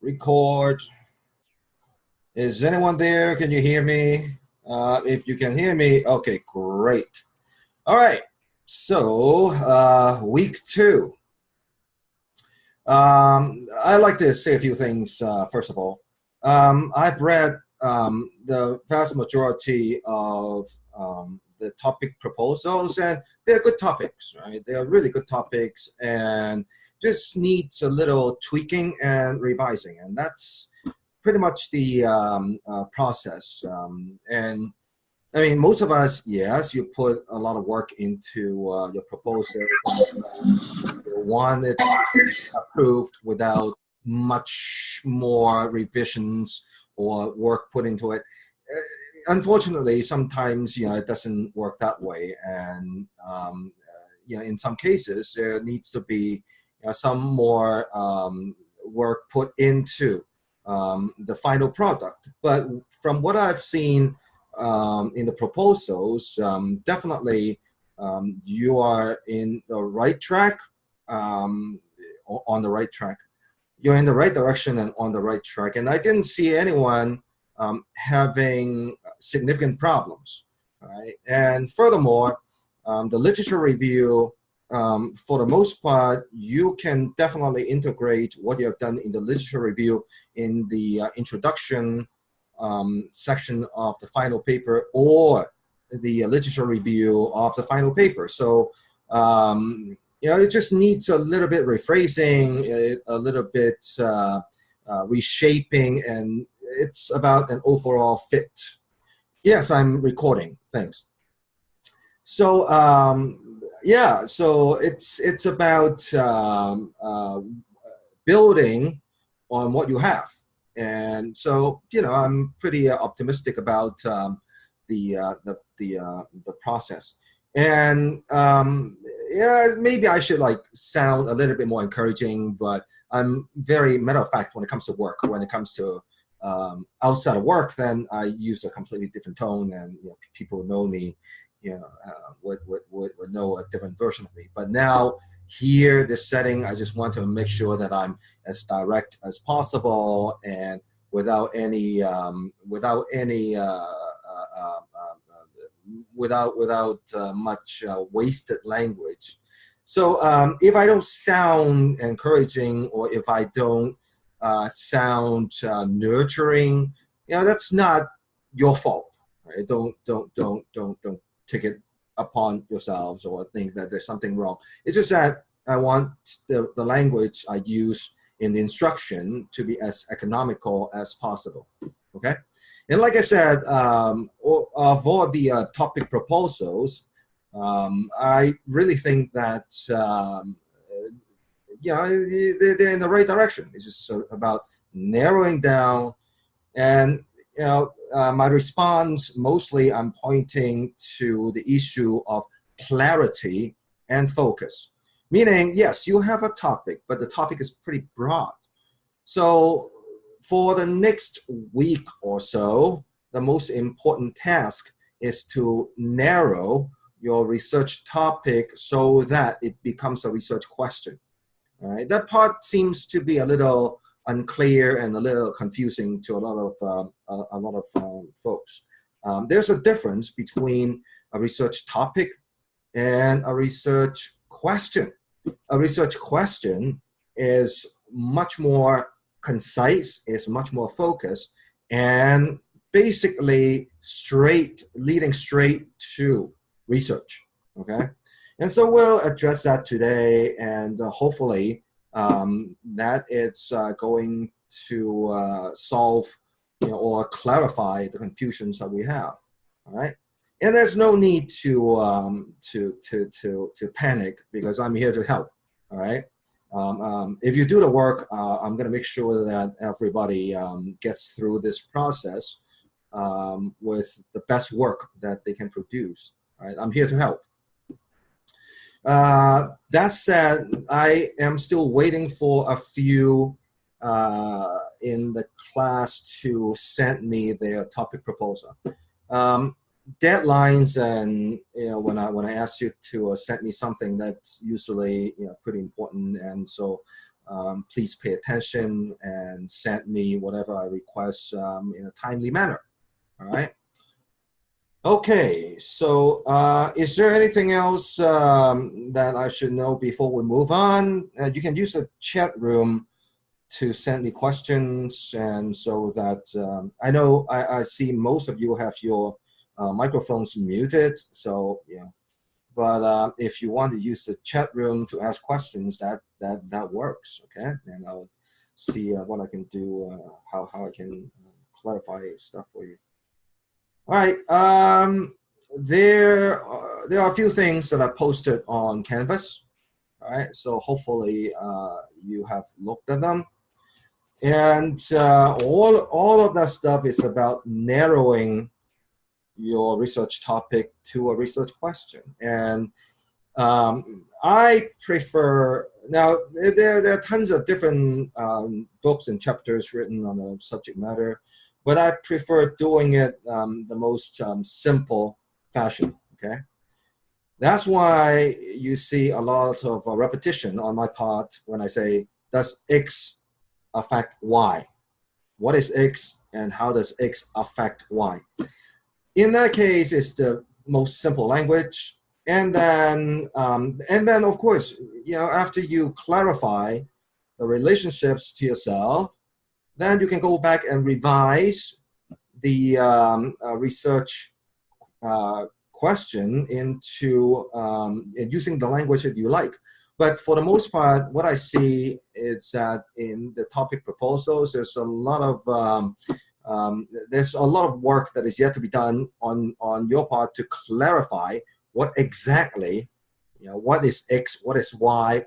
Record. Is anyone there? Can you hear me? If you can hear me, okay, great. All right, so week two. I'd like to say a few things, first of all. I've read the vast majority of the topic proposals, and they're good topics, right? They are really good topics, and just needs a little tweaking and revising, and that's pretty much the process. And I mean, most of us, yes, you put a lot of work into your proposal. You want it approved without much more revisions or work put into it. Unfortunately, sometimes it doesn't work that way, and in some cases there needs to be some more work put into the final product. But from what I've seen in the proposals, definitely you are in the right track, on the right track. You're in the right direction and on the right track. And I didn't see anyone having significant problems. Right? And furthermore, the literature review, for the most part, you can definitely integrate what you have done in the literature review in the introduction section of the final paper or the literature review of the final paper. So, it just needs a little bit rephrasing, a little bit reshaping, and it's about an overall fit. Yes, I'm recording. Thanks. So, so it's about building on what you have. And so, I'm pretty optimistic about the process. And maybe I should sound a little bit more encouraging, but I'm very matter of fact when it comes to work. When it comes to outside of work, then I use a completely different tone, and people who know me, would know a different version of me. But now here, this setting, I just want to make sure that I'm as direct as possible and without much wasted language. So if I don't sound encouraging, or if I don't sound nurturing, that's not your fault. Right? Don't take it upon yourselves or think that there's something wrong. It's just that I want the language I use in the instruction to be as economical as possible. Okay, and like I said, of all the topic proposals, I really think that they're in the right direction. It's just about narrowing down, and my response, mostly I'm pointing to the issue of clarity and focus. Meaning, yes, you have a topic, but the topic is pretty broad. So for the next week or so, the most important task is to narrow your research topic so that it becomes a research question. All right? That part seems to be a little unclear and a little confusing to a lot of folks. There's a difference between a research topic and a research question. A research question is much more concise, is much more focused, and basically leading straight to research. Okay, and so we'll address that today, and hopefully that it's going to solve or clarify the confusions that we have. All right, and there's no need to panic, because I'm here to help. All right, if you do the work, I'm going to make sure that everybody gets through this process with the best work that they can produce. All right, I'm here to help. That said, I am still waiting for a few in the class to send me their topic proposal. Deadlines, and when I ask you to send me something, that's usually pretty important, and so please pay attention and send me whatever I request in a timely manner. All right. Okay, so is there anything else that I should know before we move on? You can use the chat room to send me questions, and so that I know I see most of you have your microphones muted, so yeah. But if you want to use the chat room to ask questions, that works, okay? And I'll see what I can do, how I can clarify stuff for you. All right, there are a few things that I posted on Canvas. All right, so hopefully you have looked at them. And all of that stuff is about narrowing your research topic to a research question. And I prefer, now there are tons of different books and chapters written on the subject matter, but I prefer doing it the most simple fashion, okay? That's why you see a lot of repetition on my part when I say, does X affect Y? What is X and how does X affect Y? In that case, it's the most simple language. And then of course, you know, after you clarify the relationships to yourself, then you can go back and revise the research question into using the language that you like. But for the most part, what I see is that in the topic proposals, there's a lot of work that is yet to be done on your part to clarify what exactly, you know, what is X, what is Y,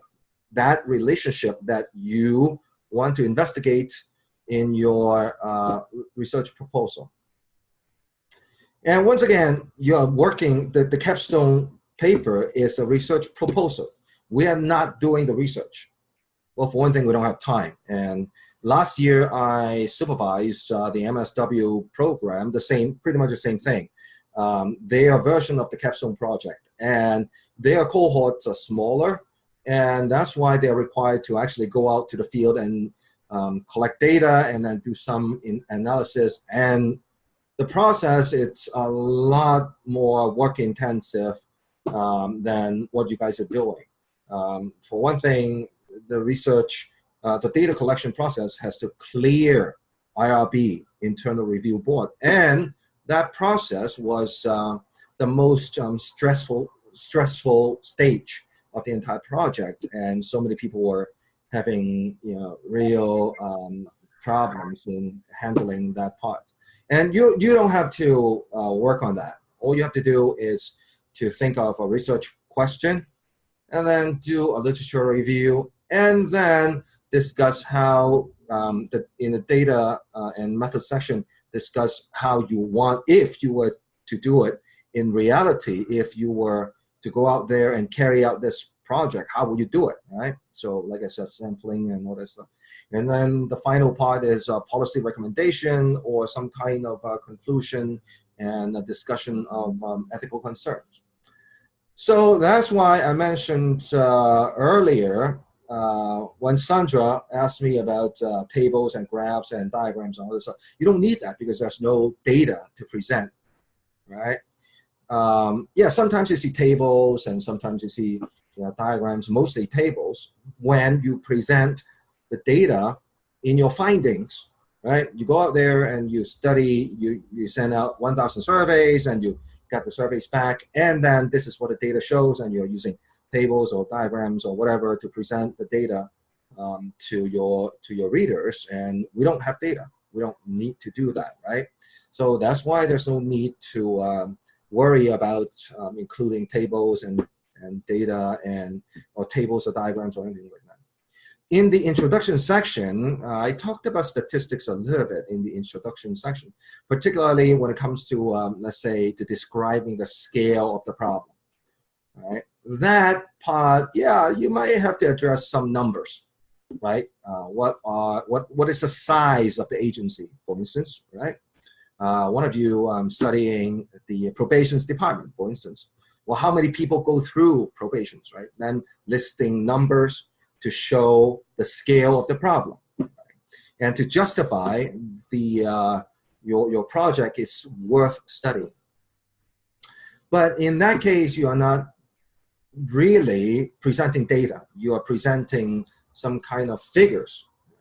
that relationship that you want to investigate in your research proposal. And once again, you're working, the capstone paper is a research proposal. We are not doing the research. Well, for one thing, we don't have time. And last year, I supervised the MSW program, pretty much the same thing. Their version of the capstone project. And their cohorts are smaller, and that's why they're required to actually go out to the field and collect data and then do some analysis. And the process, it's a lot more work intensive than what you guys are doing. For one thing, the research, the data collection process has to clear IRB, Internal Review Board. And that process was the most stressful stage of the entire project. And so many people were having, you know, real problems in handling that part. And you don't have to work on that. All you have to do is to think of a research question and then do a literature review and then discuss how, in the data and method section, discuss how you want, if you were to do it in reality, if you were to go out there and carry out this project, how would you do it, right? So like I said, sampling and all that stuff. And then the final part is a policy recommendation or some kind of conclusion and a discussion of ethical concerns. So that's why I mentioned earlier when Sandra asked me about tables and graphs and diagrams and all this stuff, you don't need that because there's no data to present, right? Yeah, sometimes you see tables and sometimes you see, you know, diagrams, mostly tables, when you present the data in your findings, right? You go out there and you study, you send out 1,000 surveys and you got the surveys back, and then this is what the data shows, and you're using tables or diagrams or whatever to present the data to your readers. And we don't have data. We don't need to do that, right? So that's why there's no need to worry about including tables and data or tables or diagrams or anything like that. In the introduction section, I talked about statistics a little bit in the introduction section, particularly when it comes to, let's say, to describing the scale of the problem, right? That part, yeah, you might have to address some numbers, right? What is the size of the agency, for instance, right? One of you studying the probations department, for instance. Well, how many people go through probations, right? Then listing numbers to show the scale of the problem, right? And to justify your project is worth studying. But in that case, you are not really presenting data. You are presenting some kind of figures.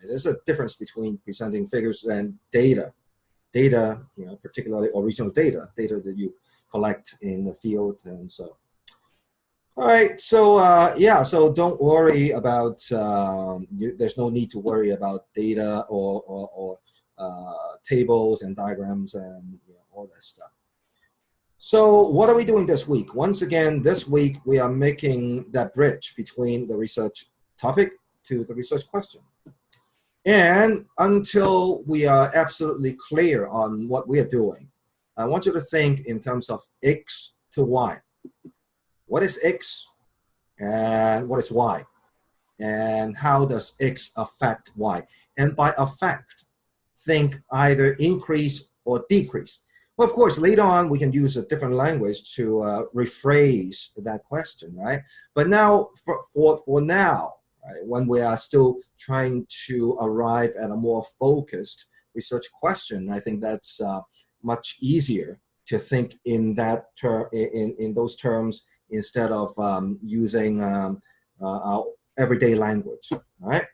There's a difference between presenting figures and data. Data, particularly original data that you collect in the field and so. All right, so so don't worry about, there's no need to worry about data or tables and diagrams and all that stuff. So what are we doing this week? Once again, this week we are making that bridge between the research topic to the research question. And until we are absolutely clear on what we are doing, I want you to think in terms of X to Y. What is X and what is Y? And how does X affect Y? And by affect, think either increase or decrease. Well, of course, later on, we can use a different language to rephrase that question, right? But now, for now, right, when we are still trying to arrive at a more focused research question, I think that's much easier to think in that in those terms instead of using our everyday language. All right.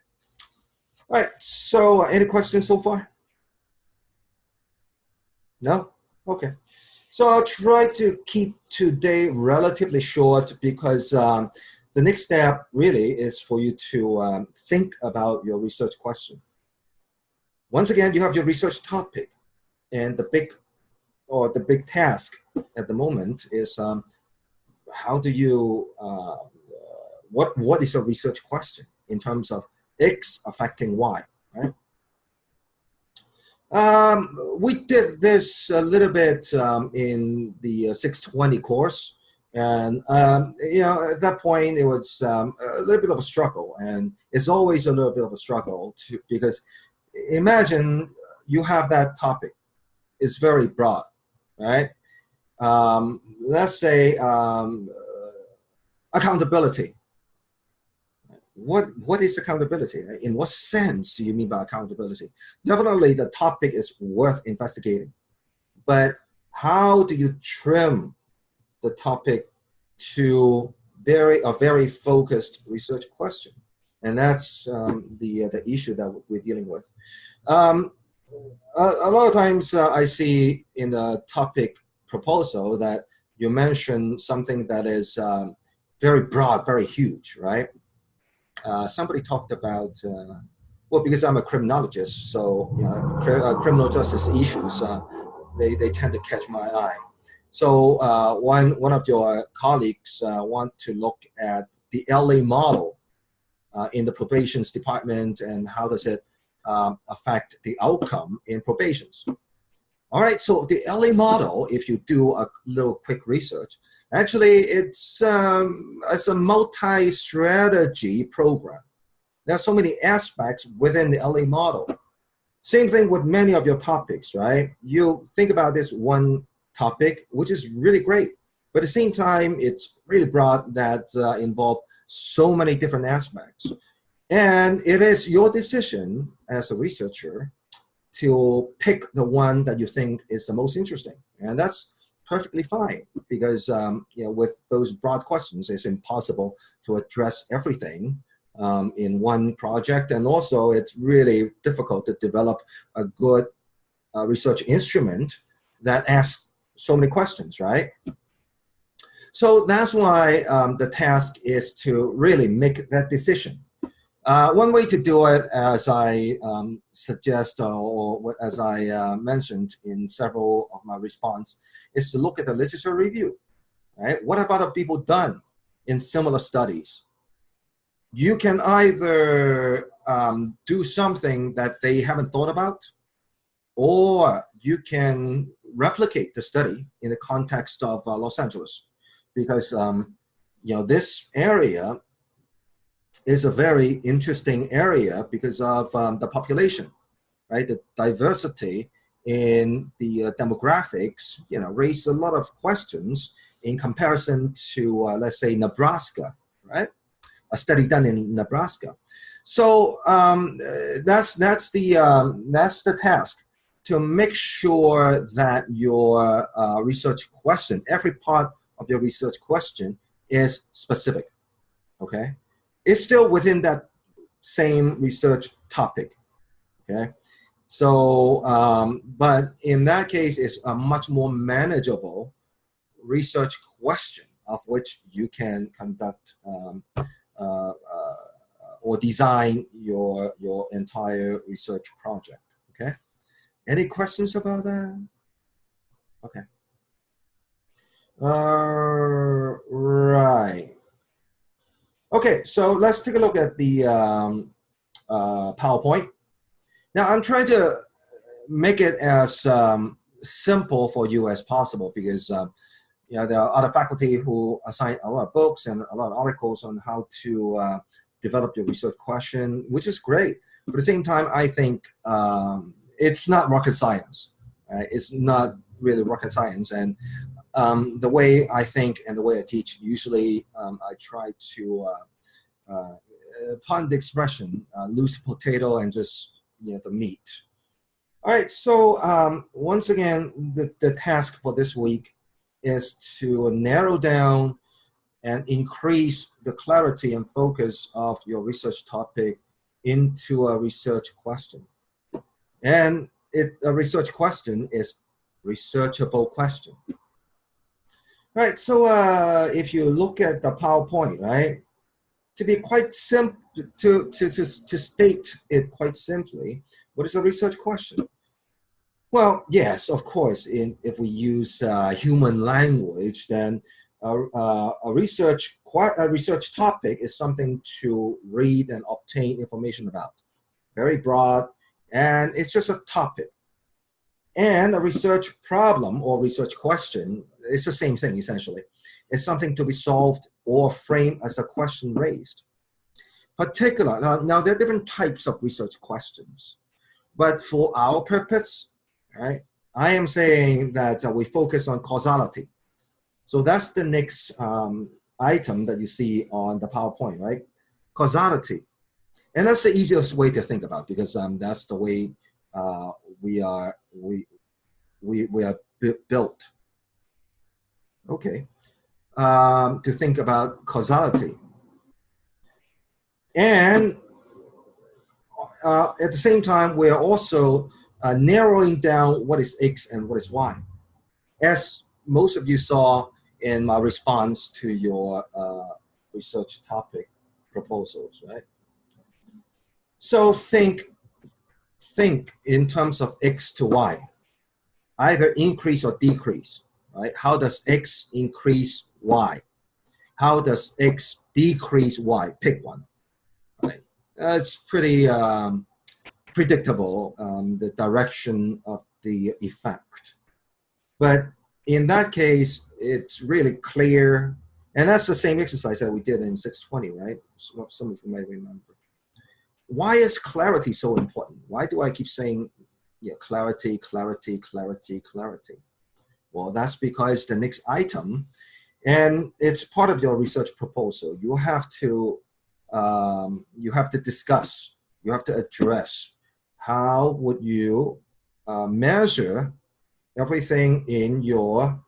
All right. So, any questions so far? No. Okay. So I'll try to keep today relatively short because the next step really is for you to think about your research question. Once again, you have your research topic, and the big task at the moment is how do you what is a research question in terms of X affecting Y, right? We did this a little bit in the 620 course, and at that point it was a little bit of a struggle, and it's always a little bit of a struggle because imagine you have that topic. It's very broad, right? Let's say accountability. What is accountability? In what sense do you mean by accountability? Definitely the topic is worth investigating, but how do you trim the topic to a very focused research question? And that's the issue that we're dealing with. A lot of times I see in the topic proposal that you mention something that is very broad, very huge, right? Somebody talked about, well, because I'm a criminologist, so criminal justice issues, they tend to catch my eye. So one of your colleagues want to look at the LA model in the probations department and how does it affect the outcome in probations. All right, so the LA model, if you do a little quick research, actually it's a multi-strategy program. There are so many aspects within the LA model. Same thing with many of your topics, right? You think about this one topic, which is really great, but at the same time, it's really broad that involve so many different aspects. And it is your decision as a researcher to pick the one that you think is the most interesting. And that's perfectly fine because with those broad questions, it's impossible to address everything in one project. And also it's really difficult to develop a good research instrument that asks so many questions, right? So that's why the task is to really make that decision. One way to do it, as I suggest or as I mentioned in several of my response, is to look at the literature review. Right? What have other people done in similar studies? You can either do something that they haven't thought about, or you can replicate the study in the context of Los Angeles, because this area is a very interesting area because of the population, right? The diversity in the demographics, raise a lot of questions in comparison to, let's say, Nebraska, right? a study done in Nebraska. So that's the task, to make sure that your research question, every part of your research question, is specific. Okay, it's still within that same research topic. Okay, so but in that case, it's a much more manageable research question of which you can conduct or design your entire research project. Okay, any questions about that? Okay. Right. Okay, so let's take a look at the PowerPoint. Now I'm trying to make it as simple for you as possible, because you know, there are other faculty who assign a lot of books and a lot of articles on how to develop your research question, which is great. But at the same time, I think it's not rocket science. It's not really rocket science. And the way I think and the way I teach, usually I try to, pardon the expression, lose the potato and just, you know, the meat. All right, so once again, the task for this week is to narrow down and increase the clarity and focus of your research topic into a research question. And a research question is researchable question. All right, so if you look at the PowerPoint, right, to be quite simple, to state it quite simply, what is a research question? Well, yes, of course, if we use human language, then a research topic is something to read and obtain information about. Very broad, and it's just a topic. And a research problem or research question, it's the same thing essentially. It's something to be solved or framed as a question raised. Now there are different types of research questions, but for our purpose, right, I am saying that we focus on causality. So that's the next item that you see on the PowerPoint, right? Causality. And that's the easiest way to think about, because that's the way we are built. Okay, to think about causality. And at the same time, we are also narrowing down what is X and what is Y. As most of you saw in my response to your research topic proposals, right? So think in terms of X to Y, either increase or decrease, right? How does X increase Y? How does X decrease Y? Pick one, right? It's pretty predictable, the direction of the effect. But in that case, it's really clear, and that's the same exercise that we did in 620, right? Some of you may remember. Why is clarity so important? Why do I keep saying, yeah, clarity, clarity, clarity, clarity? Well, that's because the next item, and it's part of your research proposal, you have to discuss, you have to address how would you measure everything in your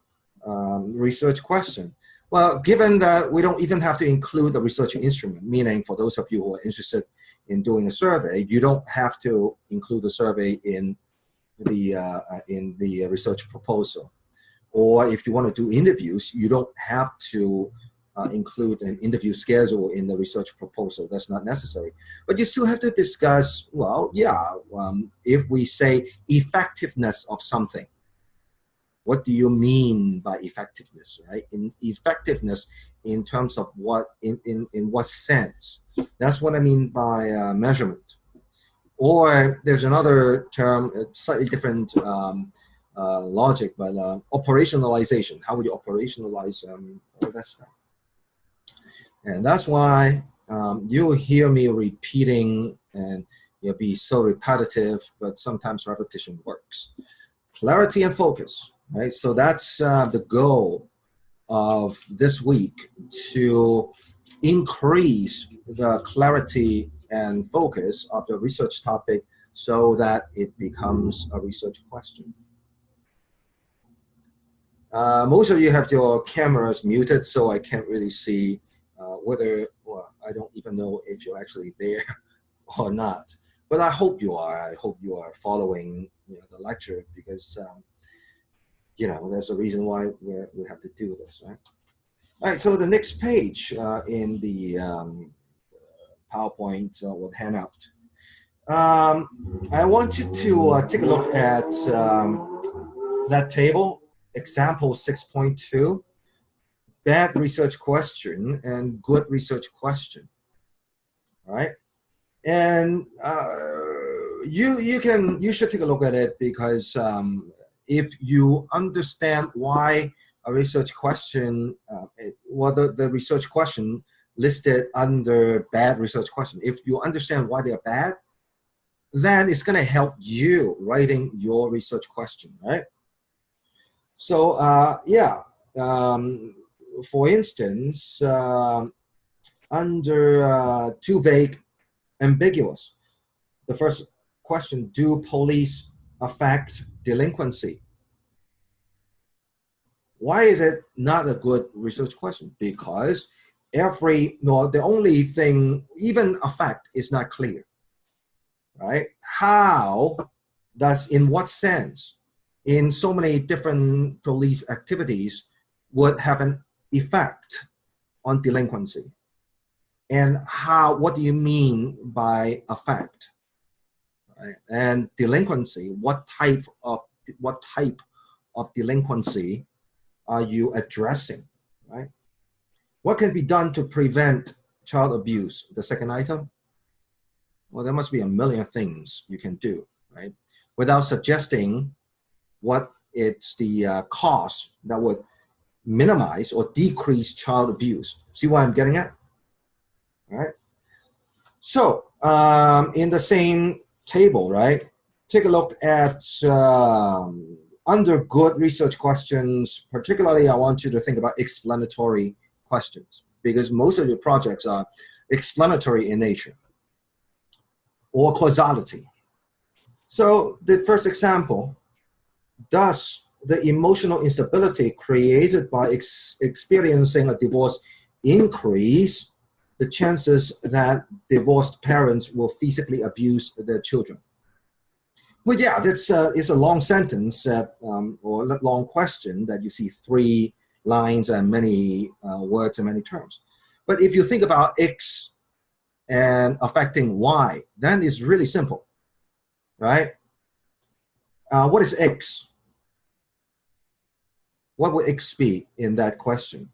research question. Well, given that we don't even have to include the research instrument, meaning for those of you who are interested in doing a survey, you don't have to include the survey in the research proposal. Or if you want to do interviews, you don't have to include an interview schedule in the research proposal. That's not necessary. But you still have to discuss, well, yeah, if we say effectiveness of something, what do you mean by effectiveness, right? In effectiveness in terms of what, in what sense? That's what I mean by measurement. Or there's another term, slightly different logic, but operationalization. How would you operationalize all that stuff? And that's why you'll hear me repeating, and you'll be so repetitive, but sometimes repetition works. Clarity and focus, right? So that's the goal of this week, to increase the clarity and focus of the research topic so that it becomes a research question. Most of you have your cameras muted, so I can't really see whether, well, I don't even know if you're actually there or not. But I hope you are. I hope you are following, you know, the lecture, because you know, there's a reason why we have to do this, right? All right. So the next page in the PowerPoint or handout, I want you to take a look at that table, example 6.2, bad research question and good research question. All right. And you should take a look at it, because if you understand why a research question, the research question listed under bad research question, if you understand why they're bad, then it's going to help you writing your research question, right? So for instance, under too vague, ambiguous, the first question, do police affect delinquency? Why is it not a good research question? Because the only thing, even affect, is not clear, right? How does, in what sense, in so many different police activities would have an effect on delinquency? And what do you mean by affect? Right? And delinquency, what type of delinquency are you addressing, right? What can be done to prevent child abuse? The second item. Well, there must be a million things you can do, right? Without suggesting what it's the cost that would minimize or decrease child abuse. See what I'm getting at? All right. So in the same table, right? Take a look at under good research questions. Particularly, I want you to think about explanatory questions, because most of your projects are explanatory in nature or causality. So the first example, does the emotional instability created by experiencing a divorce increase the chances that divorced parents will physically abuse their children? Well, yeah, that's it's a long sentence or a long question that you see 3 lines and many words and many terms. But if you think about X and affecting Y, then it's really simple, right? What is X? What would X be in that question?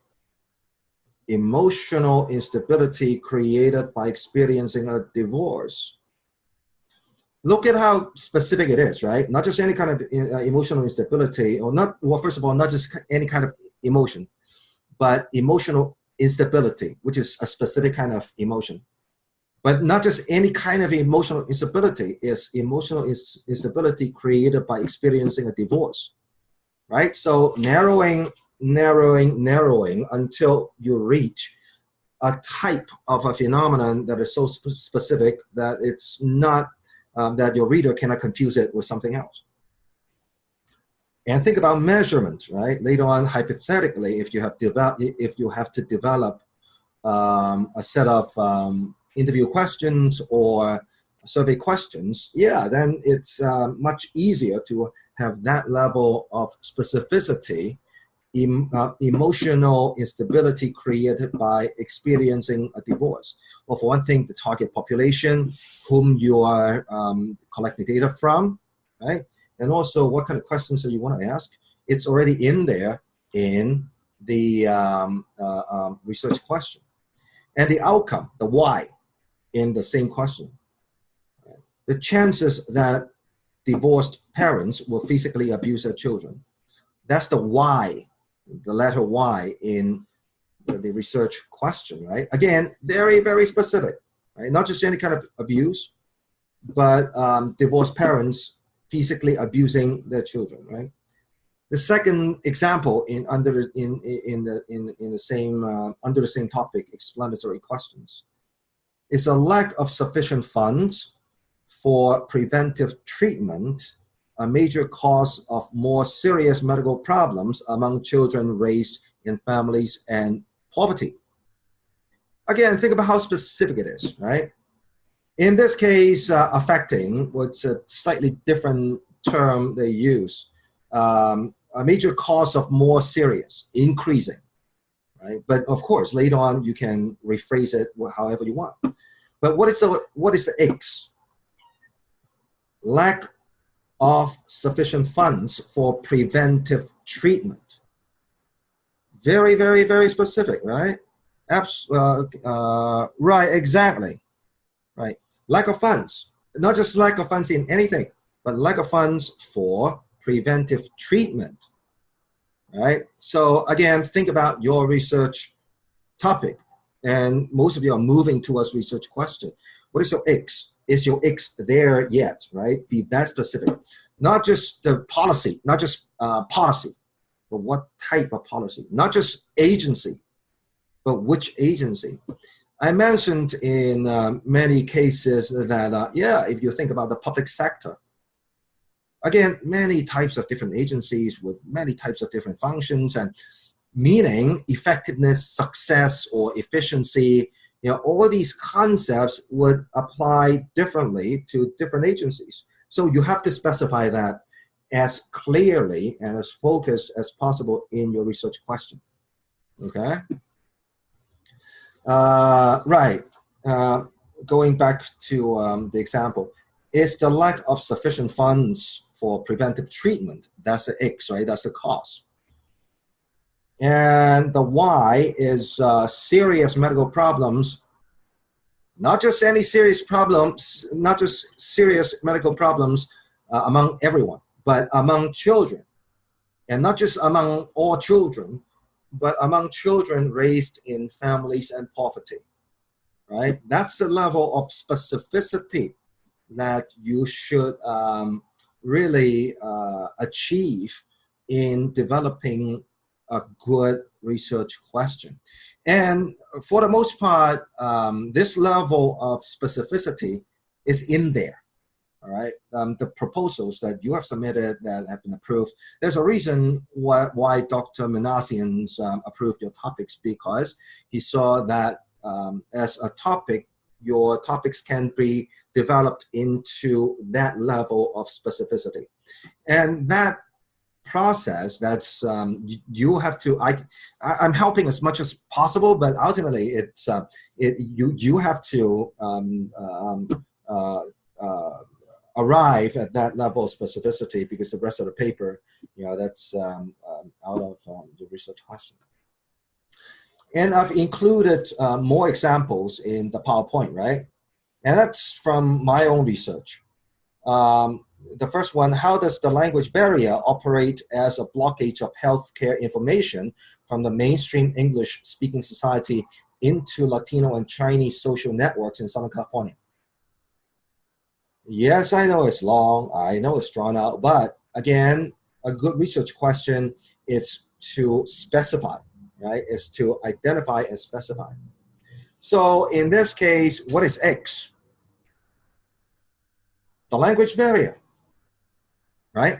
Emotional instability created by experiencing a divorce. Look at how specific it is, right? Not just any kind of emotional instability, or not, well, first of all, not just any kind of emotion, but emotional instability, which is a specific kind of emotion. But not just any kind of emotional instability, is emotional instability created by experiencing a divorce, right? So narrowing until you reach a type of a phenomenon that is so specific that it's not, that your reader cannot confuse it with something else. And think about measurement, right? Later on, hypothetically, if you have to develop a set of interview questions or survey questions, yeah, then it's much easier to have that level of specificity. Emotional instability created by experiencing a divorce. Well, for one thing, the target population, whom you are collecting data from, right? And also what kind of questions that you want to ask. It's already in there in the research question. And the outcome, the why, in the same question. The chances that divorced parents will physically abuse their children. That's the why, the letter Y in the research question, right? Again, very, very specific, right? Not just any kind of abuse, but divorced parents physically abusing their children, right? The second example under the same topic, explanatory questions, is a lack of sufficient funds for preventive treatment, a major cause of more serious medical problems among children raised in families and poverty. Again, think about how specific it is, right? In this case, affecting, what's a slightly different term they use, a major cause of more serious, increasing, right? But of course, later on, you can rephrase it however you want. But what is the X? Lack of sufficient funds for preventive treatment. Very, very, very specific, right? Right, exactly, right. Lack of funds, not just lack of funds in anything, but lack of funds for preventive treatment, right? So again, think about your research topic, and most of you are moving towards research question. What is your X? Is your X there yet, right? Be that specific. Not just the policy, not just policy, but what type of policy? Not just agency, but which agency? I mentioned in many cases that, yeah, if you think about the public sector, again, many types of different agencies with many types of different functions, and meaning effectiveness, success, or efficiency, you know, all these concepts would apply differently to different agencies. So you have to specify that as clearly and as focused as possible in your research question, okay? Right, going back to the example, is the lack of sufficient funds for preventive treatment. That's the X, right? That's the cause. And the Y is serious medical problems, not just any serious problems, not just serious medical problems among everyone, but among children. And not just among all children, but among children raised in families and poverty, right? That's the level of specificity that you should really achieve in developing a good research question. And for the most part, this level of specificity is in there. All right, the proposals that you have submitted that have been approved, there's a reason why Dr. Manassian's approved your topics, because he saw that as a topic, your topics can be developed into that level of specificity. And that process, that's you have to, I'm helping as much as possible, but ultimately it's you have to arrive at that level of specificity, because the rest of the paper, you know, that's out of the research question. And I've included more examples in the PowerPoint, right? And that's from my own research. The first one, how does the language barrier operate as a blockage of healthcare information from the mainstream English-speaking society into Latino and Chinese social networks in Southern California? Yes, I know it's long, I know it's drawn out, but again, a good research question is to specify, right? Is to identify and specify. So in this case, what is X? The language barrier, right?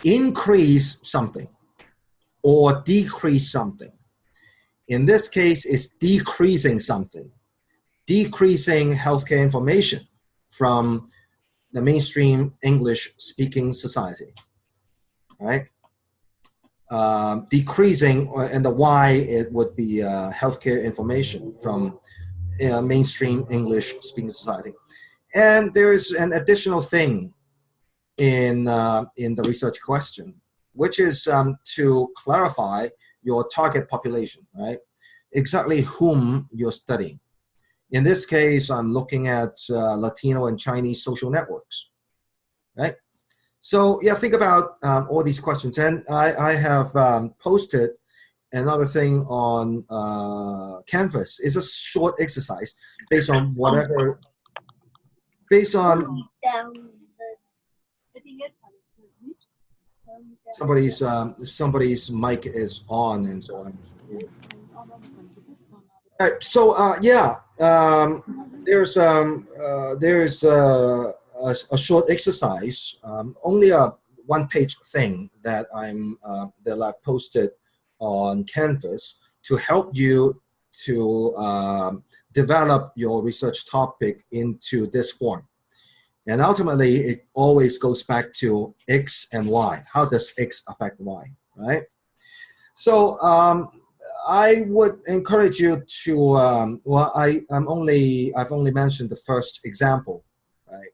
Increase something or decrease something. In this case, it's decreasing something, decreasing healthcare information from the mainstream English-speaking society, right? Decreasing, and the Y, it would be healthcare information from mainstream English-speaking society. And there's an additional thing in the research question, which is to clarify your target population, right? Exactly whom you're studying. In this case, I'm looking at Latino and Chinese social networks, right? So yeah, think about all these questions. And I have posted another thing on Canvas. It's a short exercise based on whatever, based on, Somebody's mic is on and so on. All right, so yeah, there's a short exercise, only a one-page thing that I posted on Canvas to help you to develop your research topic into this form. And ultimately, it always goes back to X and Y. How does X affect Y, right? So I would encourage you to, well, I've only mentioned the first example, right,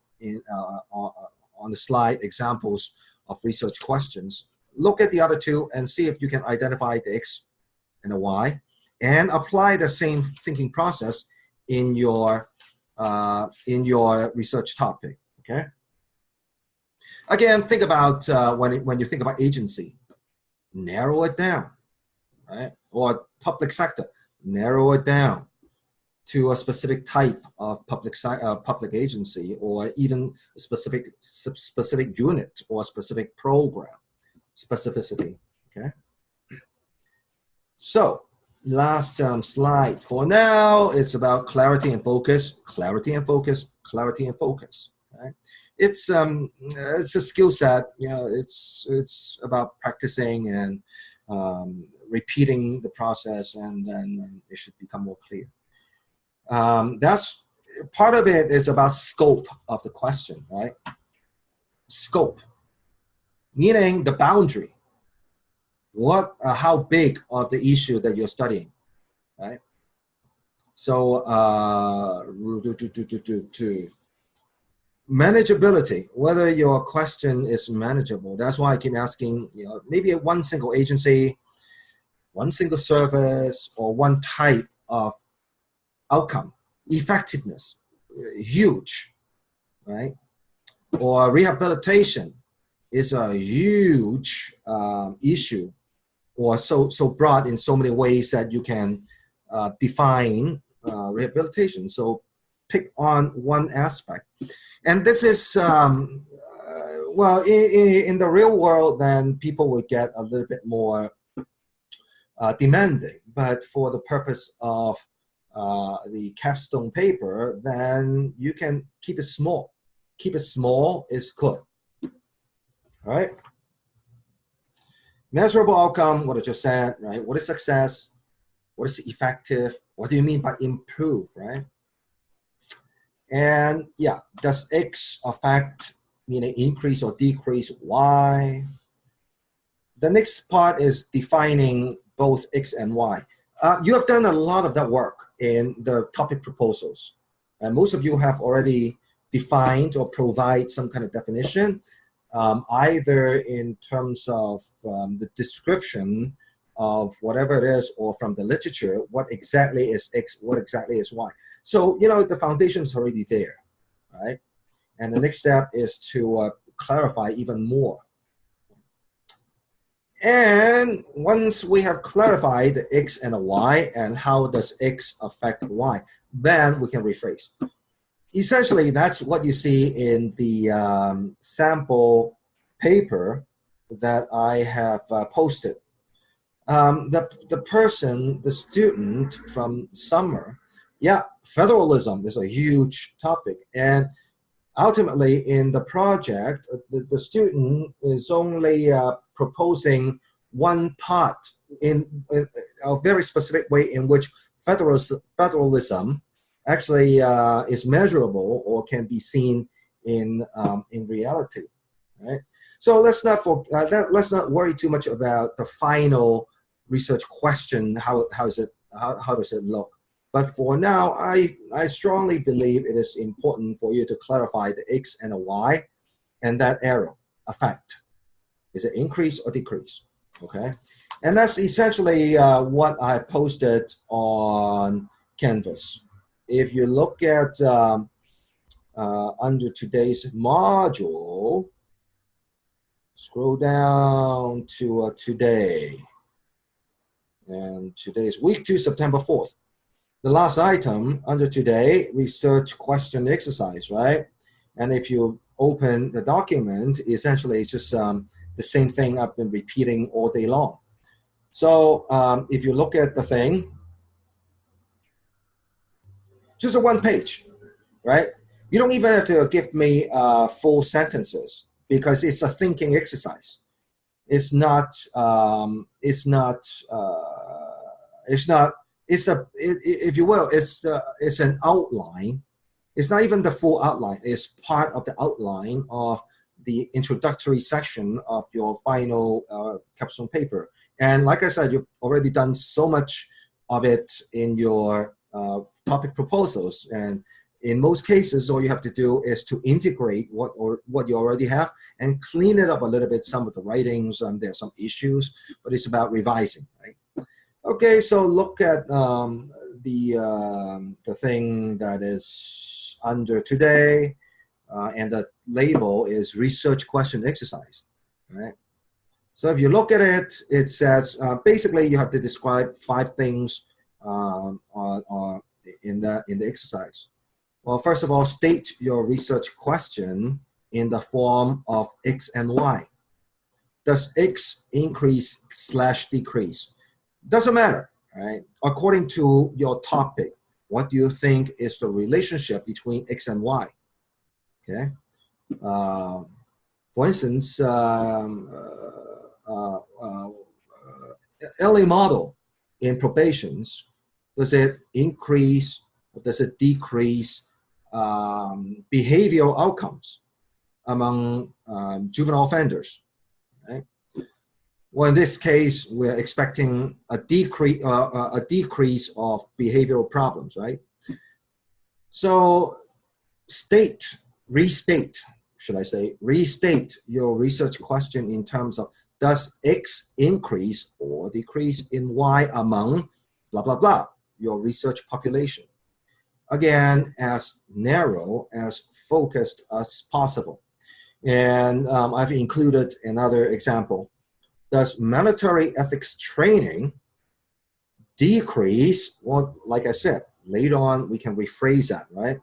on the slide, examples of research questions. Look at the other two and see if you can identify the X and the Y, and apply the same thinking process in your research topic, okay? Again, think about when you think about agency, narrow it down, right? Or public sector, narrow it down to a specific type of public agency, or even a specific unit or specific program, specificity, okay? So last slide for now, it's about clarity and focus, clarity and focus, clarity and focus, right? It's a skill set, you know, it's about practicing and repeating the process, and then it should become more clear. That's part of it is about scope of the question, right? Scope, meaning the boundary. How big of the issue that you're studying, right? So manageability, whether your question is manageable. That's why I keep asking, you know, maybe one single agency, one single service, or one type of outcome. Effectiveness, huge, right? Or rehabilitation is a huge issue, or so broad in so many ways that you can define rehabilitation. So pick on one aspect. And this is, well, in the real world, then people would get a little bit more demanding. But for the purpose of the capstone paper, then you can keep it small. Keep it small is good. All right. Measurable outcome, what I just said, right? What is success? What is effective? What do you mean by improve, right? And yeah, does X affect, meaning increase or decrease Y? The next part is defining both X and Y. You have done a lot of that work in the topic proposals. And most of you have already defined or provide some kind of definition, either in terms of the description of whatever it is, or from the literature, what exactly is X, what exactly is Y. So, you know, the foundation is already there, right? And the next step is to clarify even more. And once we have clarified the X and the Y and how does X affect Y, then we can rephrase. Essentially, that's what you see in the sample paper that I have posted. The person, the student from summer, yeah, federalism is a huge topic. And ultimately, in the project, the student is only proposing one part in a very specific way in which federalism actually is measurable or can be seen in reality, right? So let's not worry too much about the final research question. How does it look? But for now, I strongly believe it is important for you to clarify the X and the Y, and that arrow effect. Is it increase or decrease? Okay, and that's essentially what I posted on Canvas. If you look at under today's module, scroll down to today, and today is week 2, September 4th. The last item under today, research question exercise, right? And if you open the document, essentially it's just the same thing I've been repeating all day long. So if you look at the thing, just a one page, right? You don't even have to give me full sentences because it's a thinking exercise. It's not. It's not. It's not. It's the. If you will, it's the. It's an outline. It's not even the full outline. It's part of the outline of the introductory section of your final capstone paper. And like I said, you've already done so much of it in your topic proposals. And in most cases, all you have to do is to integrate what you already have and clean it up a little bit. Some of the writings, there are some issues, but it's about revising, right? Okay, so look at the thing that is under today, and the label is research question exercise, right? So if you look at it, it says basically you have to describe 5 things in the exercise. Well, first of all, state your research question in the form of X and Y. Does X increase/decrease? Doesn't matter, right? According to your topic, what do you think is the relationship between X and Y? Okay. For instance, LA model in probations, does it increase or does it decrease behavioral outcomes among juvenile offenders? Right? Well, in this case, we're expecting a decrease of behavioral problems, right? So restate your research question in terms of, does X increase or decrease in Y among blah, blah, blah, your research population? Again, as narrow, as focused as possible. And I've included another example. Does military ethics training decrease? Well, like I said, later on we can rephrase that, right?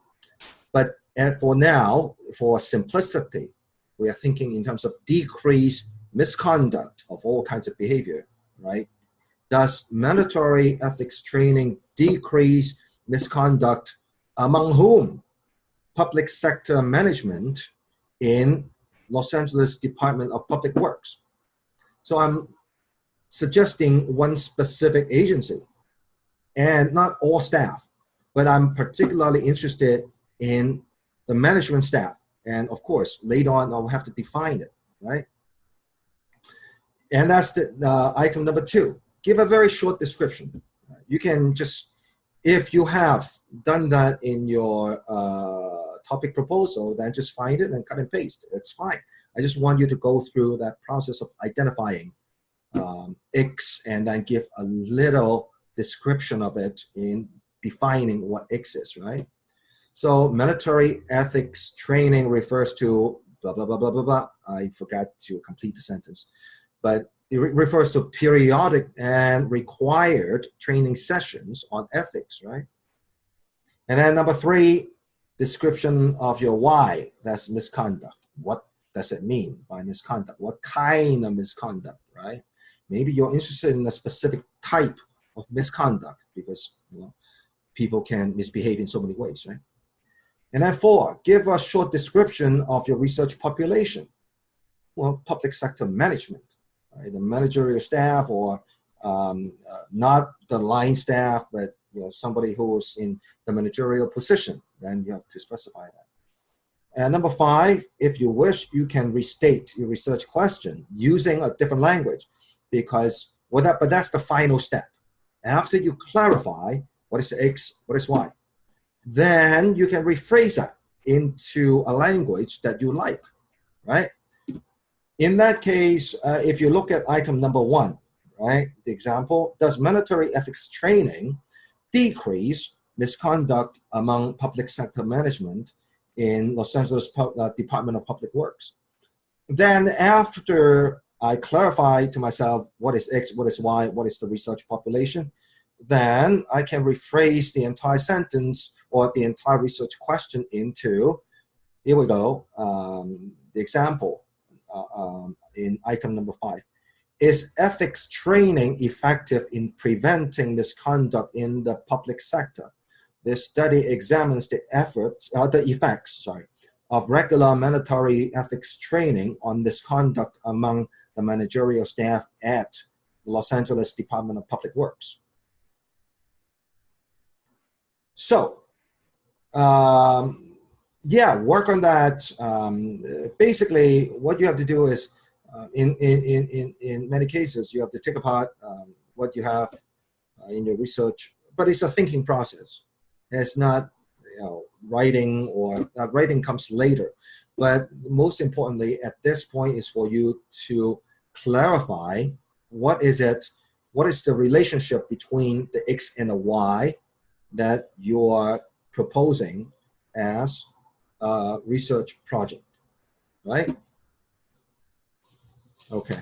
But for now, for simplicity, we are thinking in terms of decrease misconduct of all kinds of behavior, right? Does military ethics training decrease misconduct among whom? Public sector management in Los Angeles Department of Public Works. So I'm suggesting one specific agency and not all staff, but I'm particularly interested in the management staff. And of course, later on, I'll have to define it, right? And that's the item number 2. Give a very short description. You can just, if you have done that in your topic proposal, then just find it and cut and paste. It's fine. I just want you to go through that process of identifying X and then give a little description of it in defining what X is, right? So military ethics training refers to blah, blah, blah, blah, blah, blah. I forgot to complete the sentence. But it refers to periodic and required training sessions on ethics, right? And then number 3, description of your why. That's misconduct. What does it mean by misconduct? What kind of misconduct, right? Maybe you're interested in a specific type of misconduct because people can misbehave in so many ways, right? And then 4, give a short description of your research population. Well, public sector management, right? The managerial staff, or not the line staff, but somebody who is in the managerial position. Then you have to specify that. And number 5, if you wish, you can restate your research question using a different language, because but that's the final step. After you clarify what is X, what is Y, then you can rephrase that into a language that you like, right? In that case, if you look at item number 1, right, the example, does military ethics training decrease misconduct among public sector management in Los Angeles Department of Public Works? Then after I clarify to myself what is X, what is Y, what is the research population, then I can rephrase the entire sentence or the entire research question into, Here we go. The example in item number 5. Is ethics training effective in preventing misconduct in the public sector? This study examines the effects of regular mandatory ethics training on misconduct among the managerial staff at the Los Angeles Department of Public Works. So, yeah, work on that. Basically, what you have to do is, in many cases, you have to take apart what you have in your research, but it's a thinking process. It's not, writing, or writing comes later. But most importantly, at this point, is for you to clarify what is the relationship between the X and the Y that you are proposing as a research project, right? Okay.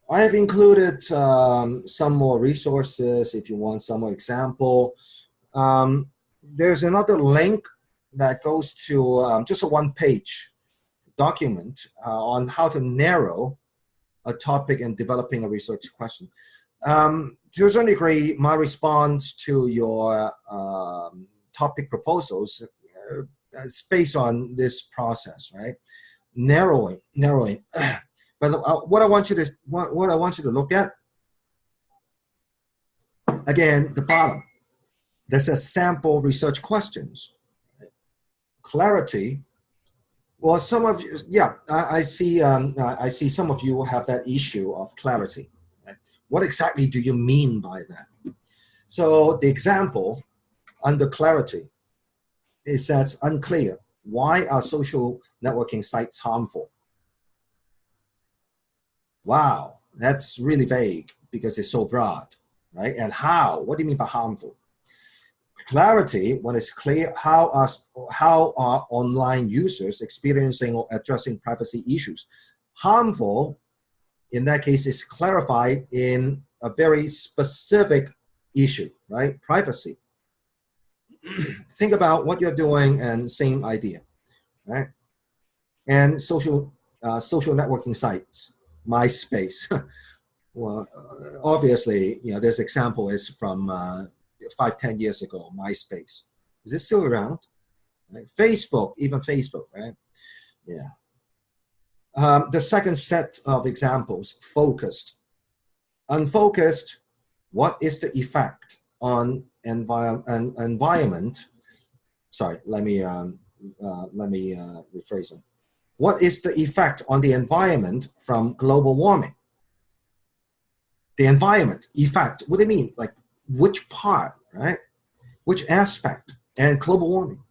I have included some more resources if you want some more example. There's another link that goes to just a one-page document on how to narrow a topic and developing a research question. To a certain degree, my response to your topic proposals is based on this process, right? Narrowing. But what I want you to look at, again, the bottom. There's a sample research questions. Clarity. Well, some of you, yeah, I see some of you have that issue of clarity. Right? What exactly do you mean by that? So the example under clarity, it says unclear. Why are social networking sites harmful? Wow, that's really vague because it's so broad, right? And how? What do you mean by harmful? Clarity, when it's clear, how are online users experiencing or addressing privacy issues? Harmful, in that case, is clarified in a very specific issue, right? Privacy. Think about what you're doing and same idea, right? And social networking sites, MySpace. Well, obviously, this example is from 5-10 years ago, MySpace. Is it still around? Right? Facebook, even Facebook, right? Yeah. The second set of examples, focused. Unfocused, what is the effect on environment? Sorry, let me rephrase it. What is the effect on the environment from global warming? The environment, effect, what do you mean? Like which part, right? Which aspect? And global warming.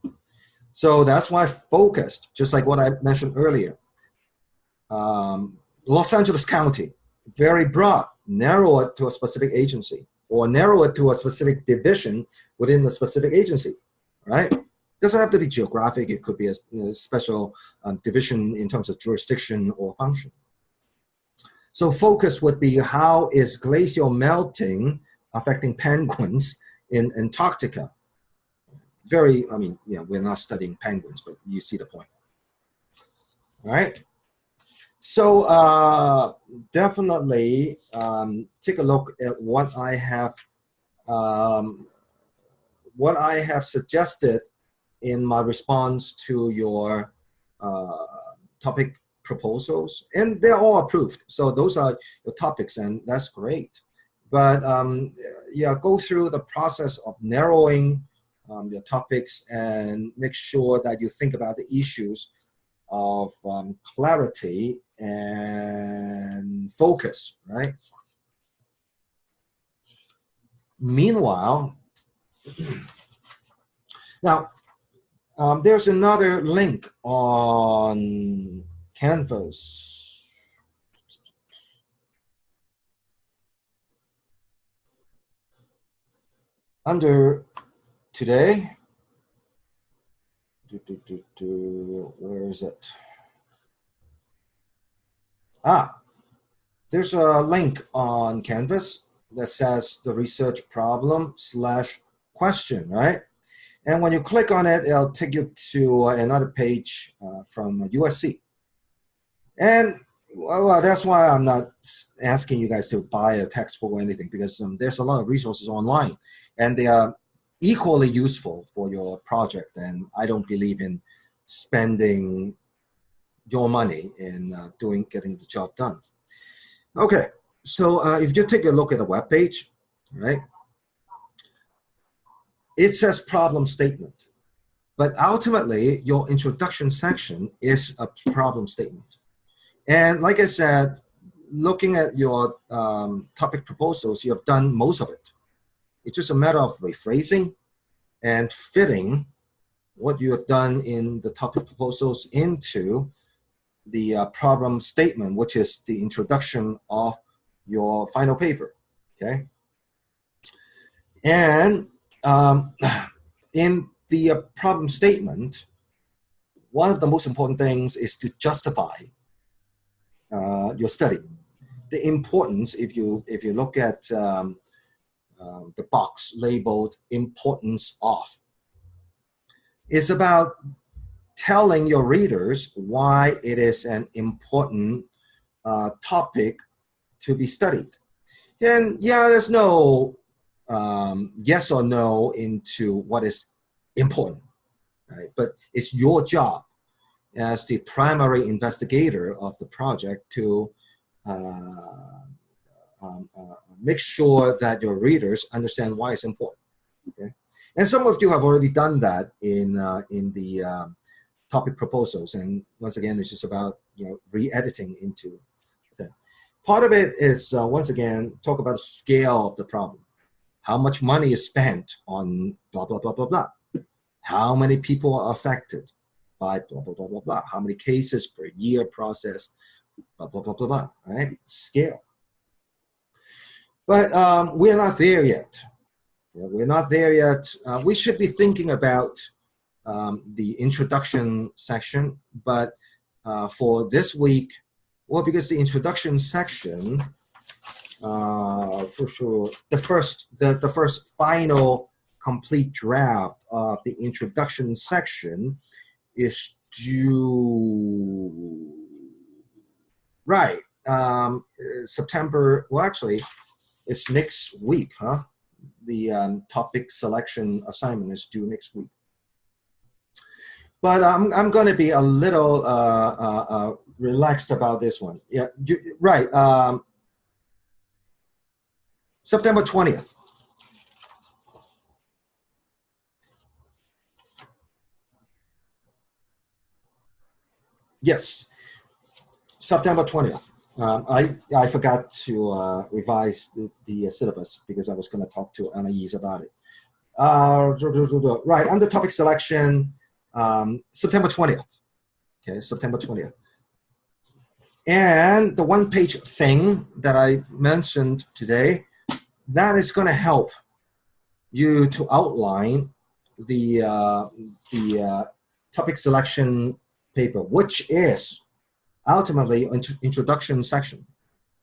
So that's why focused, just like what I mentioned earlier. Los Angeles County, very broad, narrow it to a specific agency or narrow it to a specific division within the specific agency, right? Doesn't have to be geographic. It could be a special division in terms of jurisdiction or function. So focus would be how is glacial melting affecting penguins in Antarctica? Very, we're not studying penguins, but you see the point. All right. So definitely take a look at what I have suggested in my response to your topic proposals, and they're all approved. So those are your topics, and that's great. But yeah, go through the process of narrowing your topics and make sure that you think about the issues of clarity and focus, right? Meanwhile, now there's another link on Canvas. Under today, where is it? There's a link on Canvas that says the research problem / question, right? And when you click on it, it'll take you to another page from USC. And well, that's why I'm not asking you guys to buy a textbook or anything, because there's a lot of resources online, and they are equally useful for your project. And I don't believe in spending your money in getting the job done. Okay, so if you take a look at the web page, right, it says problem statement, but ultimately your introduction section is a problem statement. And like I said, looking at your topic proposals, you have done most of it. It's just a matter of rephrasing and fitting what you have done in the topic proposals into the problem statement, which is the introduction of your final paper, okay? And in the problem statement, one of the most important things is to justify your study. The importance, if you look at the box labeled importance of, is about telling your readers why it is an important topic to be studied. And yeah, there's no yes or no into what is important, right? But it's your job as the primary investigator of the project to make sure that your readers understand why it's important. Okay? And some of you have already done that in the topic proposals. And once again, it's just about re-editing into that. Part of it is once again talk about the scale of the problem. How much money is spent on blah blah blah blah blah. How many people are affected by blah blah blah blah blah. How many cases per year processed, blah blah blah blah blah. Right? Scale. But we're not there yet. We're not there yet. We should be thinking about the introduction section, but for this week, well, because the introduction section, for sure, the first final complete draft of the introduction section is due, right, September, well, actually, it's next week, huh? The topic selection assignment is due next week. But I'm going to be a little relaxed about this one. Yeah, right. September 20th. Yes, September 20th. I forgot to revise the syllabus because I was going to talk to Anais about it. Right, under topic selection, September 20th. Okay, September 20th. And the one-page thing that I mentioned today, that is going to help you to outline the topic selection paper, which is ultimately introduction section,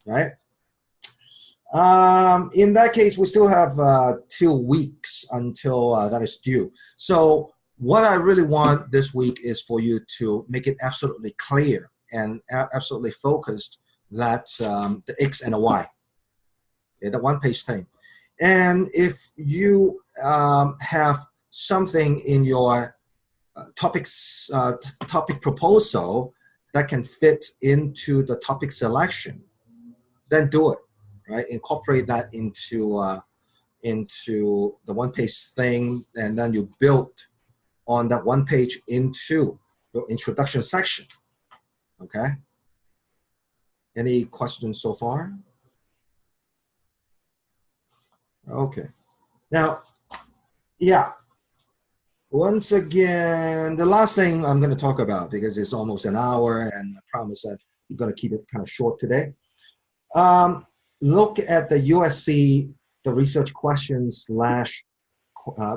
right? In that case, we still have 2 weeks until that is due. So what I really want this week is for you to make it absolutely clear and absolutely focused that the X and the Y, okay, the one-page thing. And if you have something in your topic proposal that can fit into the topic selection, then do it, right? Incorporate that into the one-page thing, and then you build on that one page into the introduction section, okay? Any questions so far? Okay. Now, yeah, once again, the last thing I'm going to talk about, because it's almost an hour and I promise that I'm going to keep it kind of short today. Look at the USC, the research question slash,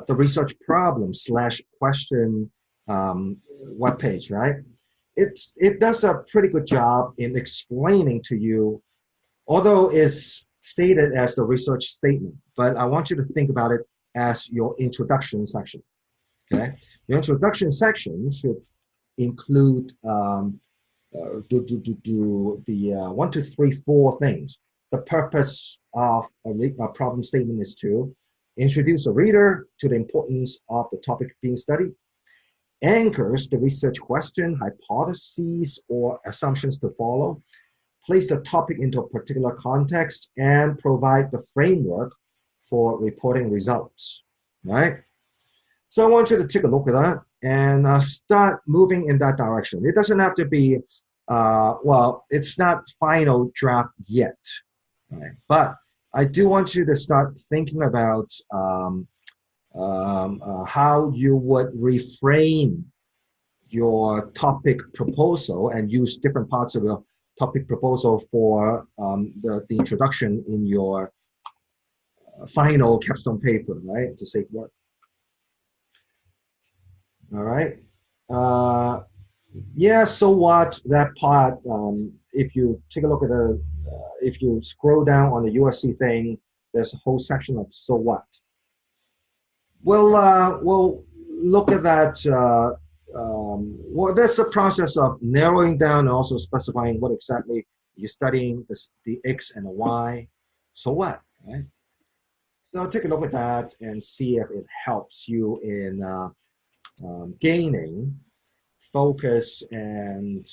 the research problem slash question webpage, right? It does a pretty good job in explaining to you, although it's stated as the research statement, but I want you to think about it as your introduction section. Okay, your introduction section should include the 1, 2, 3, 4 things. The purpose of a problem statement is to introduce a reader to the importance of the topic being studied, anchors the research question, hypotheses, or assumptions to follow, place the topic into a particular context, and provide the framework for reporting results, right? So I want you to take a look at that and start moving in that direction. It doesn't have to be, well, it's not final draft yet, right? But I do want you to start thinking about how you would reframe your topic proposal and use different parts of your topic proposal for the introduction in your final capstone paper, right? To save work. All right. Yeah, so what? That part, if you take a look at if you scroll down on the USC thing, there's a whole section of so what. We'll look at that. Well, that's the process of narrowing down and also specifying what exactly you're studying, the X and the Y. So what? Right? So take a look at that and see if it helps you in gaining focus and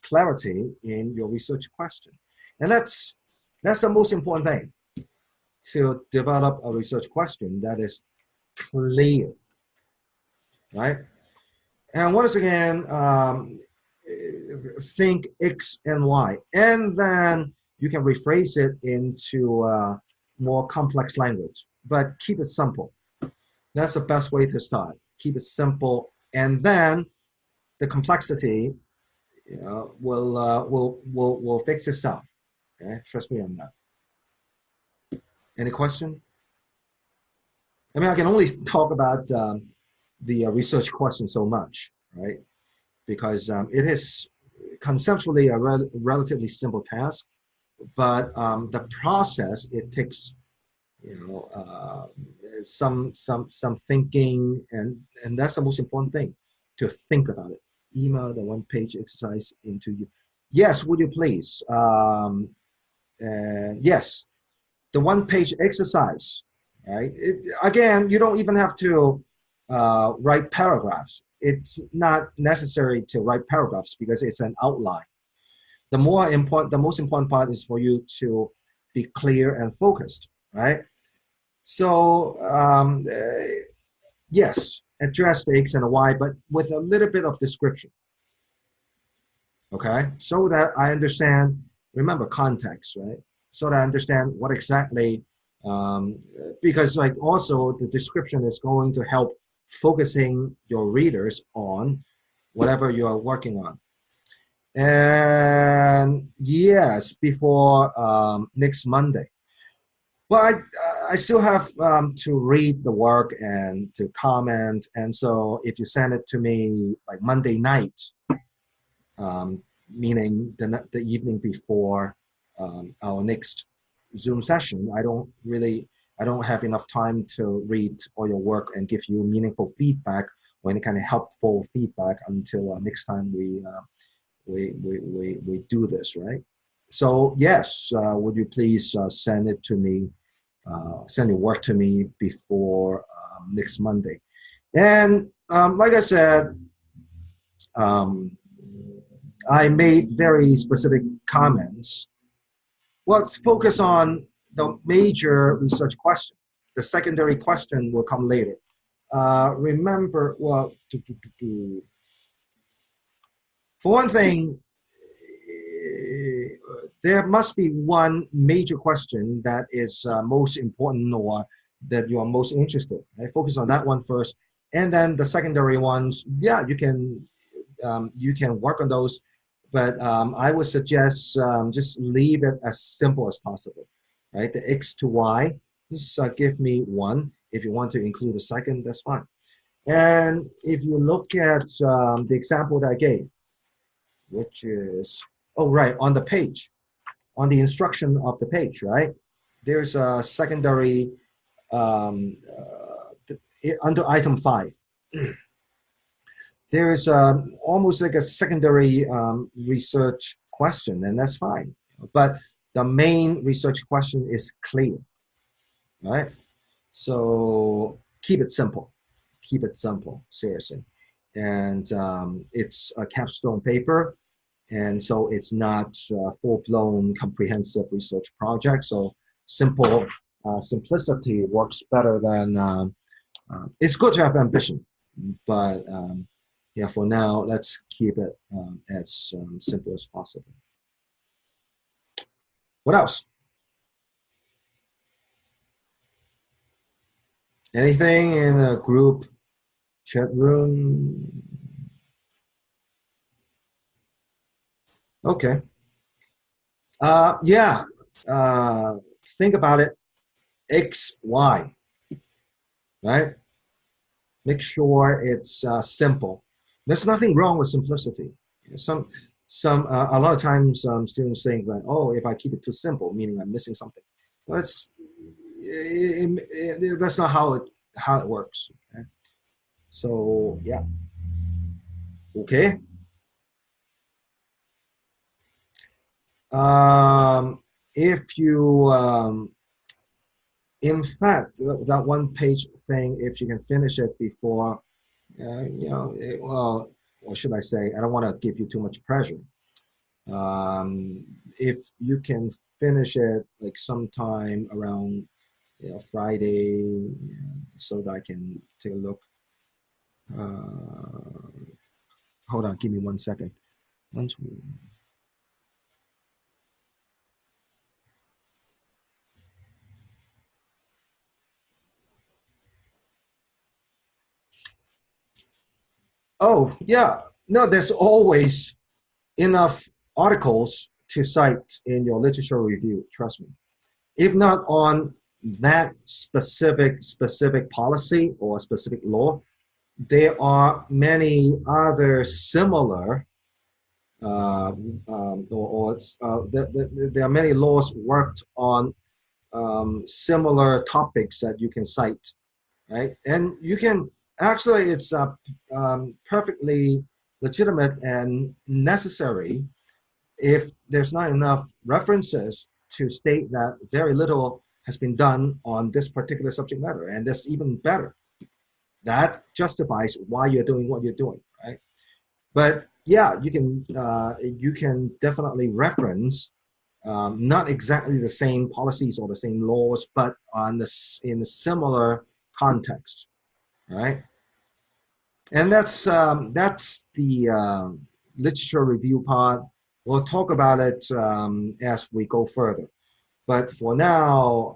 clarity in your research question. And that's the most important thing, to develop a research question that is clear, right? And once again, think X and Y, and then you can rephrase it into more complex language, but keep it simple. That's the best way to start. Keep it simple, and then the complexity, you know, will fix itself. Okay, trust me on that. Any question? I mean, I can only talk about the research question so much, right? Because it is conceptually a relatively simple task, but the process, it takes, you know, some thinking, and that's the most important thing, to think about it. Email the one-page exercise into you. Yes, would you please? And yes, the one-page exercise, right? Again, you don't even have to write paragraphs. It's not necessary to write paragraphs because it's an outline. The most important part is for you to be clear and focused, right? So yes, address the X and the Y, but with a little bit of description, okay? So that I understand, remember context, right? So that I understand what exactly, because like also the description is going to help focusing your readers on whatever you are working on. And yes, before next Monday. But I still have to read the work and to comment. And so if you send it to me like Monday night, meaning the evening before our next Zoom session, I don't have enough time to read all your work and give you meaningful feedback or any kind of helpful feedback until next time we do this, right? So yes, would you please send it to me, send your work to me before next Monday. And like I said, I made very specific comments. Let's focus on the major research question. The secondary question will come later. Remember, well, for one thing, there must be one major question that is most important or that you are most interested in. Right? Focus on that one first, and then the secondary ones. Yeah, you can work on those, but I would suggest just leave it as simple as possible. Right, the X to Y. Just give me one. If you want to include a second, that's fine. And if you look at the example that I gave, which is, oh, right, on the page, on the instruction of the page, right? There's a secondary under item 5, there's almost like a secondary research question, and that's fine. But the main research question is clear, right? So keep it simple. Keep it simple, seriously. And it's a capstone paper, and so it's not a full-blown comprehensive research project. So simplicity works better than, it's good to have ambition, but yeah, for now, let's keep it as simple as possible. What else? Anything in a group chat room? Okay. Yeah. Uh, think about it. X, Y, right? Make sure it's simple. There's nothing wrong with simplicity. A lot of times students think that, oh, if I keep it too simple, meaning I'm missing something. That's that's not how it works. Okay? So yeah, okay. If you in fact that one page thing, if you can finish it before, well, what should I say? I don't want to give you too much pressure. If you can finish it like sometime around Friday, so that I can take a look. Hold on, give me 1 second. Once we, oh yeah, no, there's always enough articles to cite in your literature review. Trust me. If not on that specific policy or specific law, there are many other similar there are many laws worked on similar topics that you can cite, right? And you can actually, it's perfectly legitimate and necessary if there's not enough references to state that very little has been done on this particular subject matter, and that's even better. That justifies why you're doing what you're doing, right? But yeah, you can definitely reference not exactly the same policies or the same laws, but in a similar context, right? And that's the literature review part. We'll talk about it as we go further. But for now,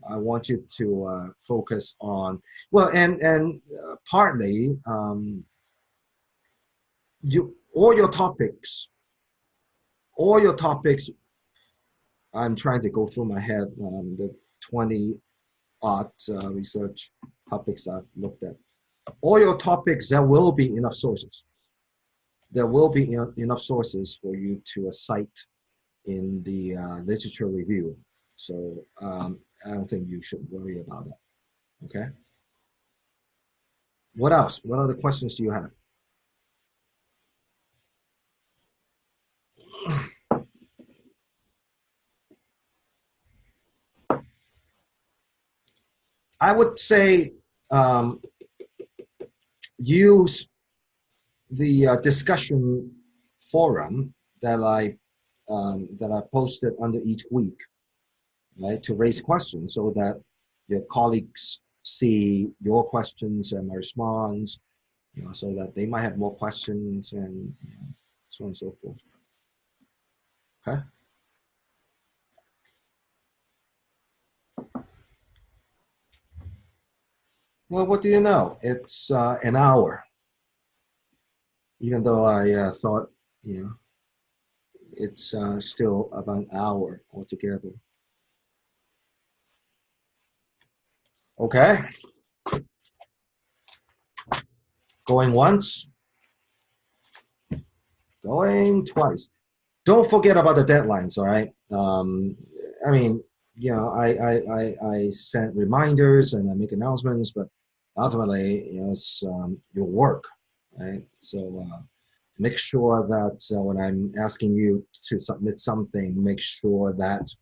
I want you to focus on, well, and partly all your topics, I'm trying to go through my head the 20 odd research topics I've looked at. All your topics, there will be enough sources. There will be enough sources for you to cite in the literature review. So I don't think you should worry about that. Okay. What else? What other questions do you have? I would say use the discussion forum that I posted under each week, right, to raise questions so that your colleagues see your questions and my response, so that they might have more questions and so on and so forth. Okay. Well, what do you know? It's an hour, even though I thought, it's still about an hour altogether. Okay. Going once, going twice. Don't forget about the deadlines, all right? I mean, I send reminders and I make announcements, but ultimately, it's your work, right? So make sure that when I'm asking you to submit something, make sure that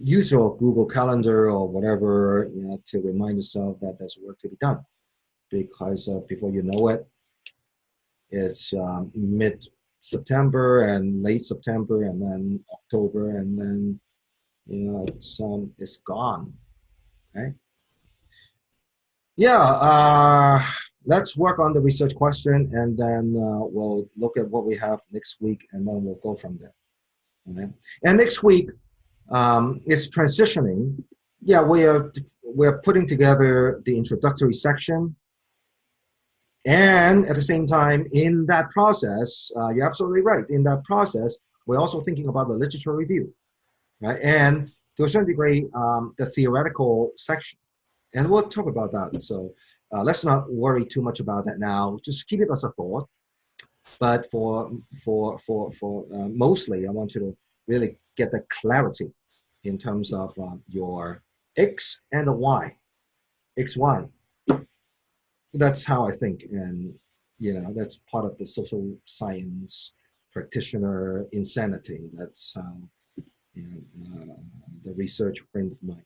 use your Google Calendar or whatever, to remind yourself that there's work to be done. Because before you know it, it's mid-September and late September, and then October, and then it's gone. Okay. Yeah. Let's work on the research question, and then we'll look at what we have next week, and then we'll go from there. Okay. And next week is transitioning. Yeah, we're putting together the introductory section, and at the same time, in that process, you're absolutely right. In that process, we're also thinking about the literature review, right? And to a certain degree, the theoretical section. And we'll talk about that. So let's not worry too much about that now. Just keep it as a thought. But for mostly, I want you to really get the clarity in terms of your X and the Y, X, Y. That's how I think, and that's part of the social science practitioner insanity. That's the research frame of mind.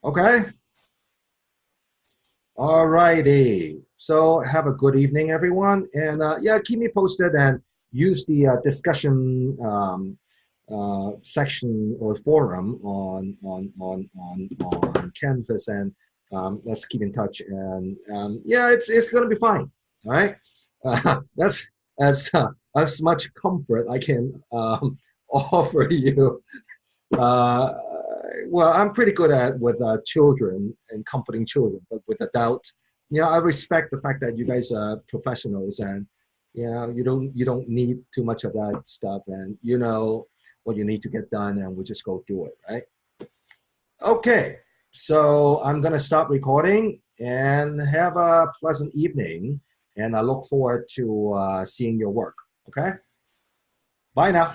Okay. All righty. So have a good evening, everyone, and yeah, keep me posted and use the discussion section or forum on Canvas, and let's keep in touch. And yeah, it's gonna be fine. All right. That's as much comfort I can offer you. Uh, well, I'm pretty good at with children and comforting children, but with adults, I respect the fact that you guys are professionals, and you don't need too much of that stuff, and you know what you need to get done, and we just go do it, right? Okay, so I'm gonna stop recording and have a pleasant evening, and I look forward to seeing your work. Okay, bye now.